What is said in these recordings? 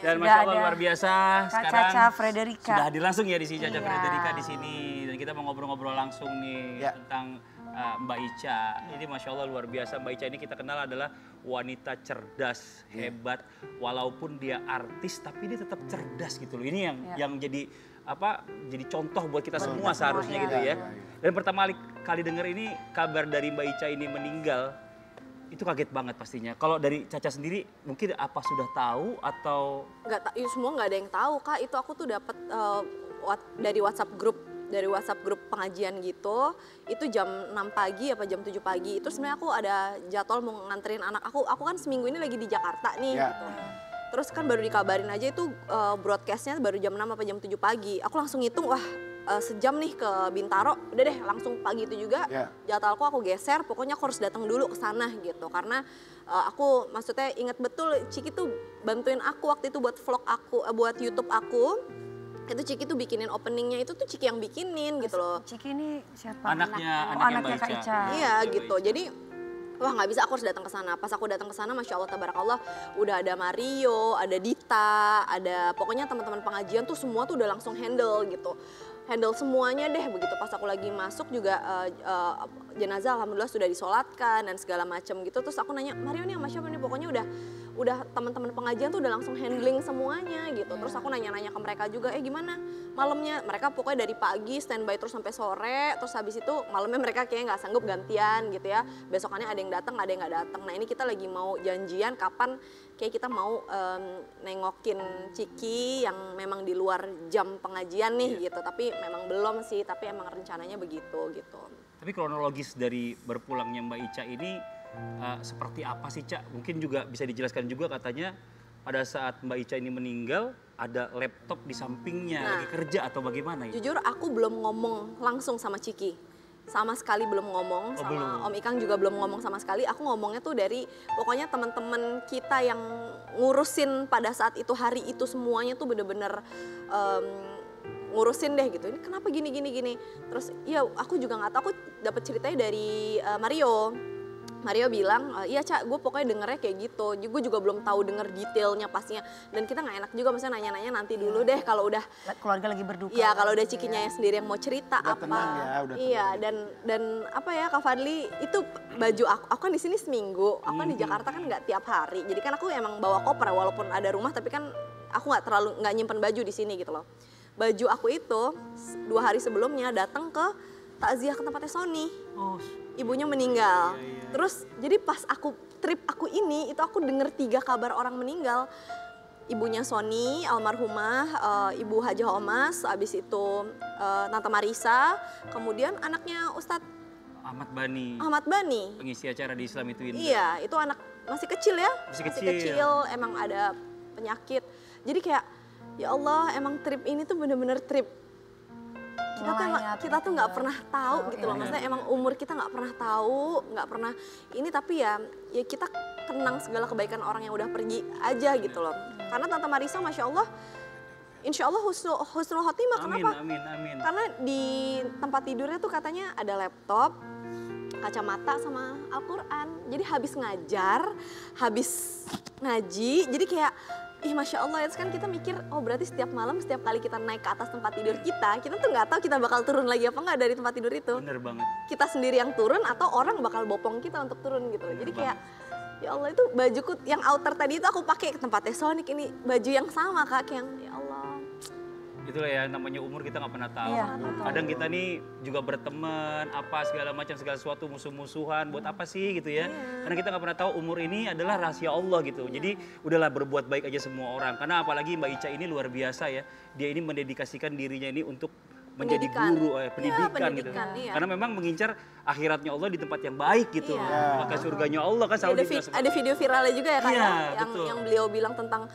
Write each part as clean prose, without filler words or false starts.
Dan Masya Allah luar biasa. Kak Sekarang Caca Frederica. sudah hadir langsung ya di sini Caca Iya. Frederica di sini. Dan kita mau ngobrol-ngobrol langsung nih tentang Mbak Ica. Ini Masya Allah luar biasa. Mbak Ica ini kita kenal adalah wanita cerdas, hebat. Walaupun dia artis tapi dia tetap cerdas gitu loh. Ini yang jadi jadi contoh buat kita semua seharusnya gitu ya. Dan pertama kali dengar ini kabar dari Mbak Ica ini meninggal, itu kaget banget pastinya. Kalau dari Caca sendiri mungkin apa sudah tahu atau? Semua nggak ada yang tahu Kak. Itu aku tuh dapat dari WhatsApp grup pengajian gitu. Itu jam 6 pagi apa jam 7 pagi. Itu sebenarnya aku ada jadwal mau nganterin anak aku. Aku kan seminggu ini lagi di Jakarta nih gitu. Terus kan baru dikabarin aja itu broadcastnya baru jam 6 apa jam 7 pagi. Aku langsung hitung, wah sejam nih ke Bintaro. Udah deh langsung pagi itu juga jadwalku aku geser. Pokoknya aku harus datang dulu ke sana gitu. Karena aku maksudnya ingat betul Ciki tuh bantuin aku waktu itu buat vlog aku, buat YouTube aku. Itu Ciki tuh bikinin openingnya itu tuh Ciki yang bikinin gitu loh. Ciki ini siapa? Anaknya anaknya Mbak Kak Ica. Iya gitu. Jadi wah nggak bisa, aku harus datang ke sana. Pas aku datang ke sana, Masya Allah, tabarakallah, udah ada Mario, ada Dita, ada pokoknya teman-teman pengajian tuh semua tuh udah langsung handle gitu. Handle semuanya deh begitu. Pas aku lagi masuk juga jenazah alhamdulillah sudah disolatkan dan segala macam gitu. Terus aku nanya, Mario nih sama siapa nih? Pokoknya udah teman-teman pengajian tuh udah langsung handling semuanya gitu. Terus aku nanya-nanya ke mereka juga, gimana malamnya? Mereka pokoknya dari pagi standby terus sampai sore. Terus habis itu malamnya mereka kayaknya nggak sanggup gantian gitu ya. Besokannya ada yang datang, ada yang nggak datang. Nah ini kita lagi mau janjian kapan kayak kita mau nengokin Ciki yang memang di luar jam pengajian nih gitu. Tapi memang belum sih, tapi emang rencananya begitu gitu. Tapi kronologis dari berpulangnya Mbak Ica ini seperti apa sih Cak? Mungkin juga bisa dijelaskan juga katanya pada saat Mbak Ica ini meninggal ada laptop di sampingnya lagi kerja atau bagaimana ya? Jujur aku belum ngomong langsung sama Ciki. Sama sekali belum ngomong, sama Om Ikang juga belum ngomong sama sekali. Aku ngomongnya tuh dari pokoknya teman-teman kita yang ngurusin pada saat itu hari itu semuanya tuh bener-bener ngurusin deh gitu. Ini kenapa gini. Terus ya aku juga nggak tahu, aku dapat ceritanya dari Mario. Mario bilang, iya Cak, gue pokoknya dengernya kayak gitu. Gue juga belum tahu denger detailnya pastinya. Dan kita nggak enak juga misalnya nanya-nanya nanti dulu deh kalau udah keluarga lagi berduka. Iya, kalau udah Cikinya yang sendiri yang mau cerita udah apa. Tenang ya, udah iya, tenang. dan apa ya Kak Fadli, itu baju aku kan di sini seminggu. Aku kan di Jakarta kan nggak tiap hari. Jadi kan aku emang bawa koper walaupun ada rumah, tapi kan aku nggak nyimpen baju di sini gitu loh. Baju aku itu 2 hari sebelumnya datang ke takziah ke tempatnya Sony. Ibunya meninggal. Terus jadi pas trip aku ini itu aku denger 3 kabar orang meninggal. Ibunya Sony, almarhumah, Ibu Hajah Omas, abis itu Tante Marisa, kemudian anaknya Ustadz Ahmad Bani. Pengisi acara di Islam itu ini. Iya, itu anak masih kecil ya. Masih kecil, emang ada penyakit. Jadi kayak ya Allah, emang trip ini tuh bener-bener trip. Kita tuh nggak pernah tahu gitu loh, maksudnya emang umur kita nggak pernah tahu, nggak pernah ini, tapi ya kita kenang segala kebaikan orang yang udah pergi aja gitu loh. Karena Tante Marisa Masya Allah, Insya Allah husnul khotimah. Kenapa? Amin. Karena di tempat tidurnya tuh katanya ada laptop, kacamata sama Al-Quran. Jadi habis ngajar, habis ngaji, jadi kayak Masya Allah, ya kan kita mikir, oh berarti setiap malam, setiap kali kita naik ke atas tempat tidur kita tuh nggak tahu kita bakal turun lagi apa nggak dari tempat tidur itu. Bener banget. Kita sendiri yang turun atau orang bakal bopong kita untuk turun gitu. Jadi kayak, ya Allah, itu bajuku yang outer tadi itu aku pakai ke tempatnya Sonic, ini baju yang sama Kak, yang ya Allah. Itulah ya namanya umur, kita nggak pernah tahu. Iya, Kadang kita nih juga berteman, apa segala macam, segala sesuatu musuh-musuhan, buat apa sih gitu ya. Karena kita nggak pernah tahu umur ini adalah rahasia Allah gitu. Jadi udahlah berbuat baik aja semua orang. Karena apalagi Mbak Ica ini luar biasa ya. Dia ini mendedikasikan dirinya ini untuk menjadi guru, pendidikan gitu. Iya. Karena memang mengincar akhiratnya Allah di tempat yang baik gitu. Maka surganya Allah kan selalu ada video viralnya juga ya Kak, betul. yang beliau bilang tentang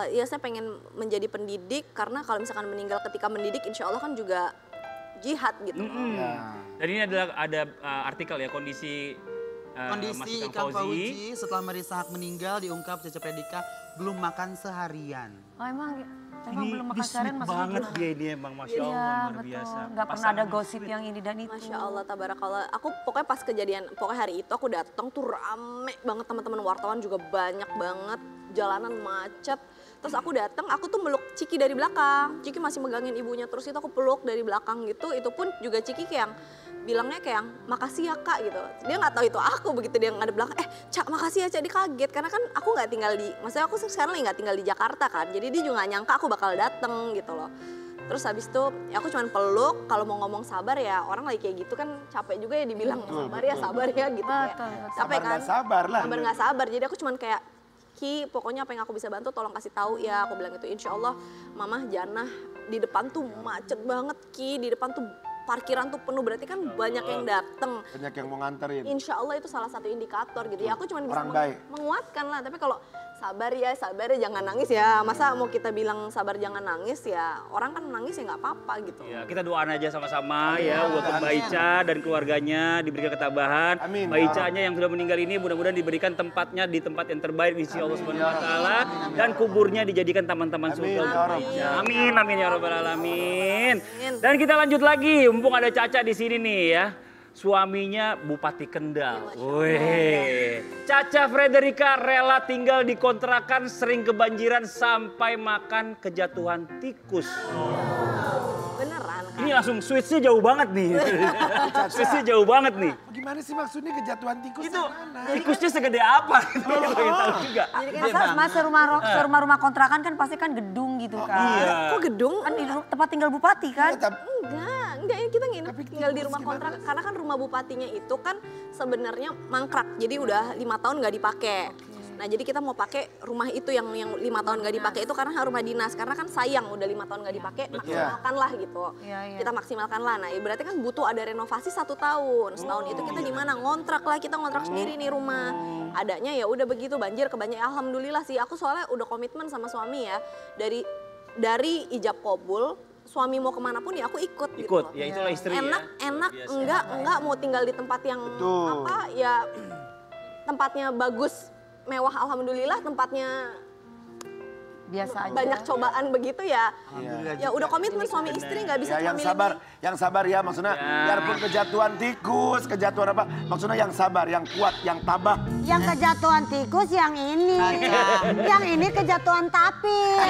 ya saya pengen menjadi pendidik karena kalau misalkan meninggal ketika mendidik insya Allah kan juga jihad gitu. Dan ini adalah ada artikel ya kondisi Mas Ikang Fauzi setelah Marisa Haque meninggal diungkap Caca Frederica belum makan seharian. Oh emang ini belum makan seharian sweet banget dia ini emang Masya Allah luar biasa. Nggak pernah ada gosip yang ini dan itu. Masya Allah, tabarakallah. Aku pokoknya pas kejadian, pokoknya hari itu aku datang tuh rame banget, teman-teman wartawan juga banyak banget, jalanan macet. Terus aku datang, aku tuh meluk Ciki dari belakang. Ciki masih megangin ibunya, terus itu aku peluk dari belakang gitu. Itu pun juga Ciki kayak yang bilangnya kayak yang makasih ya kak gitu. Dia nggak tahu itu aku, begitu dia ngadep belakang, Cak makasih ya Cak, dia kaget. Karena kan aku nggak tinggal di, maksudnya aku sekarang lagi nggak tinggal di Jakarta kan. Jadi dia juga nggak nyangka aku bakal dateng gitu loh. Terus habis itu ya aku cuman peluk, kalau mau ngomong sabar ya orang lagi kayak gitu kan capek juga ya dibilang sabar ya gitu. Capek kan? Sabar lah. Sabar nggak sabar, jadi aku cuman kayak Ki, pokoknya apa yang aku bisa bantu tolong kasih tahu ya. Aku bilang itu, insya Allah Mama Jannah di depan tuh macet banget Ki, di depan tuh parkiran tuh penuh, berarti kan banyak yang dateng. Banyak yang mau nganterin. Insya Allah itu salah satu indikator gitu ya. Aku cuma bisa Orang baik. menguatkan lah, tapi kalau sabar ya jangan nangis ya. Masa mau kita bilang sabar jangan nangis ya, orang kan nangis ya nggak apa-apa gitu. Ya, kita doain aja sama-sama ya buat Mbak Ica dan keluarganya diberikan ketabahan. Amin. Mbak Ica-nya yang sudah meninggal ini mudah-mudahan diberikan tempatnya di tempat yang terbaik di sisi Allah Subhanahu wa taala dan kuburnya dijadikan taman-taman surga. Amin amin ya rabbal alamin. Dan kita lanjut lagi, mumpung ada Caca di sini nih ya. Suaminya Bupati Kendal. Wih. Caca Frederica rela tinggal di kontrakan, sering kebanjiran sampai makan kejatuhan tikus. Beneran kan? Ini langsung switch-nya jauh banget nih. Switch-nya jauh banget nih. Gimana sih maksudnya kejatuhan tikus? Itu tikusnya segede apa gitu. Pengen tahu juga. Masa rumah-rumah kontrakan kan pasti kan gedung gitu kan. Iya. Kok gedung? Kan di tempat tinggal bupati kan. Enggak, ini kita nginep tinggal di rumah kontrak. Karena kan rumah bupatinya itu kan sebenarnya mangkrak, jadi udah 5 tahun nggak dipakai. Nah jadi kita mau pakai rumah itu yang 5 tahun nggak dipakai itu karena rumah dinas. Karena kan sayang udah 5 tahun nggak dipakai, maksimalkan lah gitu. Kita maksimalkan lah. Nah berarti kan butuh ada renovasi 1 tahun. Setahun itu kita di mana ngontrak lah, kita ngontrak sendiri nih rumah. Adanya ya udah begitu, banjir kebanjir. Alhamdulillah sih aku soalnya udah komitmen sama suami ya, dari ijab kabul. Suami mau kemana pun ya aku ikut gitu. Ya itulah istri enak enggak mau tinggal di tempat yang apa ya, tempatnya bagus mewah, alhamdulillah. Tempatnya Biasa aja. banyak cobaan begitu ya. Ya udah komitmen suami istri nggak bisa Ya, cuma yang sabar ya, maksudnya biarpun kejatuhan tikus, kejatuhan apa, maksudnya yang sabar, yang kuat, yang tabah. Yang kejatuhan tikus yang ini. Yang ini kejatuhan tapir.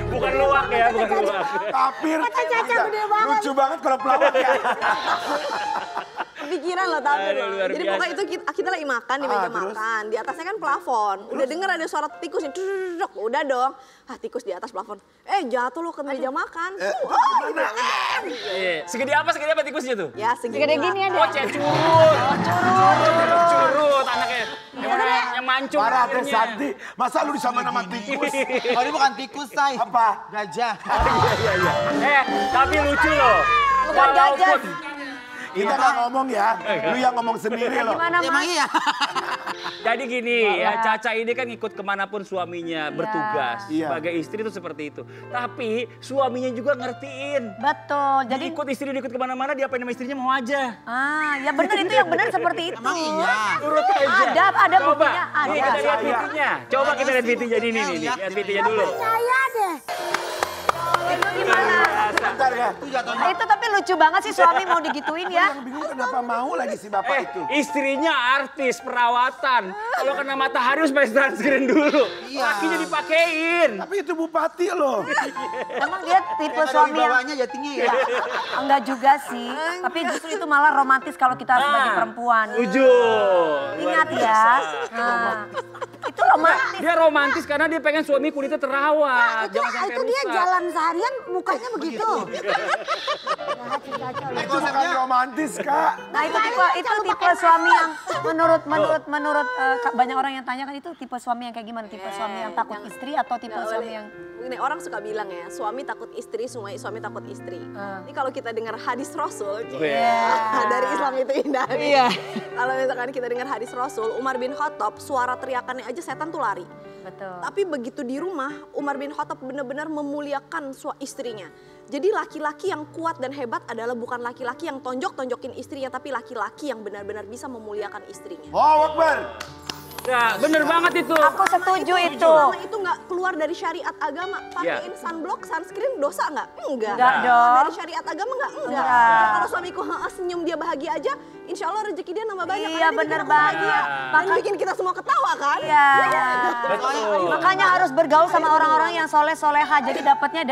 Bukan luwak ya, bukan luwak. Tapir. Kata Caca gede banget. Lucu banget kalau pelawak ya. pikiran loh tapi Aduh, loh. luar Jadi biasa. pokoknya itu kita lagi makan di meja terus? makan. Di atasnya kan plafon. Udah denger ada suara tikus yang duduk. Udah dong. Ah tikus di atas plafon. Jatuh lo ke meja makan. Segede apa tikusnya tuh? Ya segede gini ya, Oh, curut. Curut anaknya. Yang mancung. Parah tuh akhirnya. Santi. Masa lu disama nama tikus? Oh ini bukan tikus, Say. Apa? Gajah. Tapi lucu loh. Bukan gajah. Kita nggak ngomong ya. Lu yang ngomong sendiri loh. Gimana Emang Mas? iya? Jadi gini ya, Caca ini kan ikut kemanapun suaminya bertugas. Iya. Sebagai istri itu seperti itu. Tapi suaminya juga ngertiin. Betul. Jadi Ikut istri ikut kemana-mana, diapain sama istrinya mau aja. ya benar itu yang benar seperti itu. Emang iya. Turut aja. Ada Coba. buktinya, ada. Nih, kita lihat VT-nya. Coba kita lihat VT-nya nih. Lihat VT-nya dulu. Saya deh. Itu gimana? Bentar ya. Nah, itu tapi lucu banget sih suami mau digituin ya. Yang bingung kenapa mau lagi si bapak itu. Istrinya artis perawatan. Kalau kena matahari harus pakai sunscreen dulu. Lakinya dipakein. Tapi itu bupati loh. Emang dia tipe Yang ada suami yang wibawanya jatinya ya. enggak juga sih. Tapi justru itu malah romantis kalau kita sebagai perempuan. Ujung. Ingat ya. Nah, itu romantis. Dia romantis karena dia pengen suami kulitnya terawat. Jangan sampai Itu dia rusak. jalan seharian mukanya begitu. Itu bukan romantis kak. Nah itu tipe suami yang menurut banyak orang yang tanya kan itu tipe suami yang kayak gimana? Tipe suami yang takut istri atau tipe suami yang Ini orang suka bilang ya, suami takut istri, suami takut istri. Ini kalau kita dengar hadis Rasul, dari Islam itu indah. Kalau misalkan kita dengar hadis Rasul, Umar bin Khattab, suara teriakannya aja setan tuh lari. betul. Tapi begitu di rumah, Umar bin Khattab benar-benar memuliakan istrinya. Jadi laki-laki yang kuat dan hebat adalah bukan laki-laki yang tonjok-tonjokin istrinya, tapi laki-laki yang benar-benar bisa memuliakan istrinya. Wow, Akbar. Ya, bener banget itu. Aku setuju itu. Selama itu nggak keluar dari syariat agama, pakein sunblock, sunscreen dosa nggak? Enggak. Enggak dong. Dari syariat agama nggak? Enggak. Enggak. Ya, kalau suamiku senyum dia bahagia aja, insya Allah rezeki dia nambah banyak. Iya, bener banget. Dan bikin kita semua ketawa kan? Iya. Betul. Makanya harus bergaul sama orang-orang yang soleh-soleha. Jadi dapatnya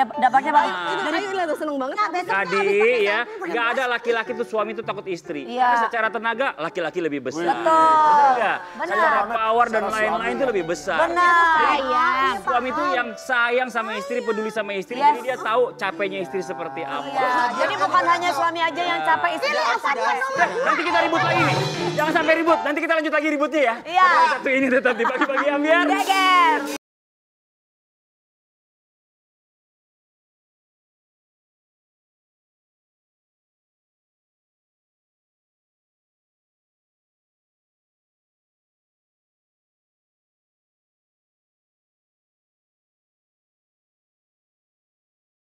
banyak. Ayo lihat seneng banget. Tadi ya, nggak ada laki-laki tuh suami itu takut istri. Iya. Karena secara tenaga laki-laki lebih besar. Betul. Benar nggak? Benar. Secara power dan lain-lain itu lebih besar. Benar. Jadi suami itu yang sayang sama istri, peduli sama istri, Yes. jadi dia tahu capeknya istri seperti apa. Iya. Jadi bukan hanya suami aja yang capek, istri juga capek. Nanti kita ribut lagi nih. Jangan sampai ribut, nanti kita lanjut lagi ributnya ya. Iya. Satu ini tetap di Pagi-Pagi Ambiar. Geger.